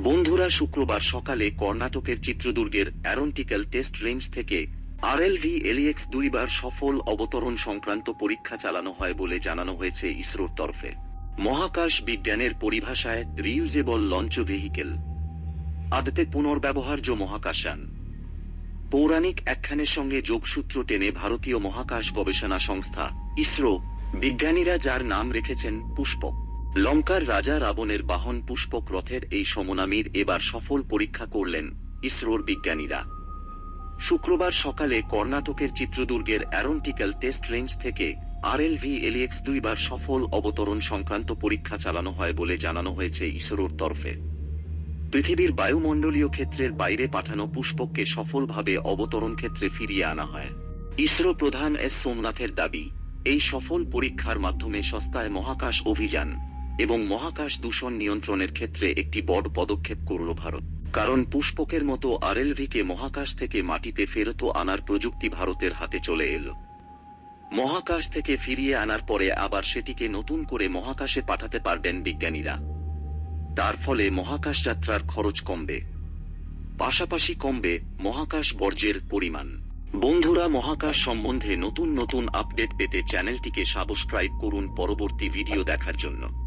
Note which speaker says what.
Speaker 1: বন্ধুরা, শুক্রবার সকালে কর্ণাটকের চিত্রদুর্গের অ্যারোনটিক্যাল টেস্ট রেঞ্জ থেকে RLV-LEX দুইবার সফল অবতরণ সংক্রান্ত পরীক্ষা চালানো হয় বলে জানানো হয়েছে ইসরোর তরফে। মহাকাশ বিজ্ঞানের পরিভাষায় রিইউজেবল লঞ্চ ভেহিকেল, আদতে পুনর্ব্যবহার্য মহাকাশযান। পৌরাণিক একখানের সঙ্গে যোগসূত্র টেনে ভারতীয় মহাকাশ গবেষণা সংস্থা ইসরো বিজ্ঞানীরা যার নাম রেখেছেন পুষ্পক। লঙ্কার রাজা রাবণের বাহন পুষ্পক রথের এই সমনামীর এবার সফল পরীক্ষা করলেন ইসরোর বিজ্ঞানীরা। শুক্রবার সকালে কর্ণাটকের চিত্রদুর্গের অ্যারোনটিক্যাল টেস্ট রেঞ্জ থেকে RLV-LEX দুইবার সফল অবতরণ সংক্রান্ত পরীক্ষা চালানো হয় বলে জানানো হয়েছে ইসরোর তরফে। পৃথিবীর বায়ুমণ্ডলীয় ক্ষেত্রের বাইরে পাঠানো পুষ্পককে সফলভাবে অবতরণ ক্ষেত্রে ফিরিয়ে আনা হয়। ইসরো প্রধান এস সোমনাথের দাবি, এই সফল পরীক্ষার মাধ্যমে সস্তায় মহাকাশ অভিযান এবং মহাকাশ দূষণ নিয়ন্ত্রণের ক্ষেত্রে একটি বড় পদক্ষেপ করল ভারত। কারণ পুষ্পকের মতো RLV-কে মহাকাশ থেকে মাটিতে ফেরত আনার প্রযুক্তি ভারতের হাতে চলে এল। মহাকাশ থেকে ফিরিয়ে আনার পরে আবার সেটিকে নতুন করে মহাকাশে পাঠাতে পারবেন বিজ্ঞানীরা। তার ফলে মহাকাশ যাত্রার খরচ কমবে, পাশাপাশি কমবে মহাকাশ বর্জ্যের পরিমাণ। বন্ধুরা, মহাকাশ সম্বন্ধে নতুন নতুন আপডেট পেতে চ্যানেলটিকে সাবস্ক্রাইব করুন পরবর্তী ভিডিও দেখার জন্য।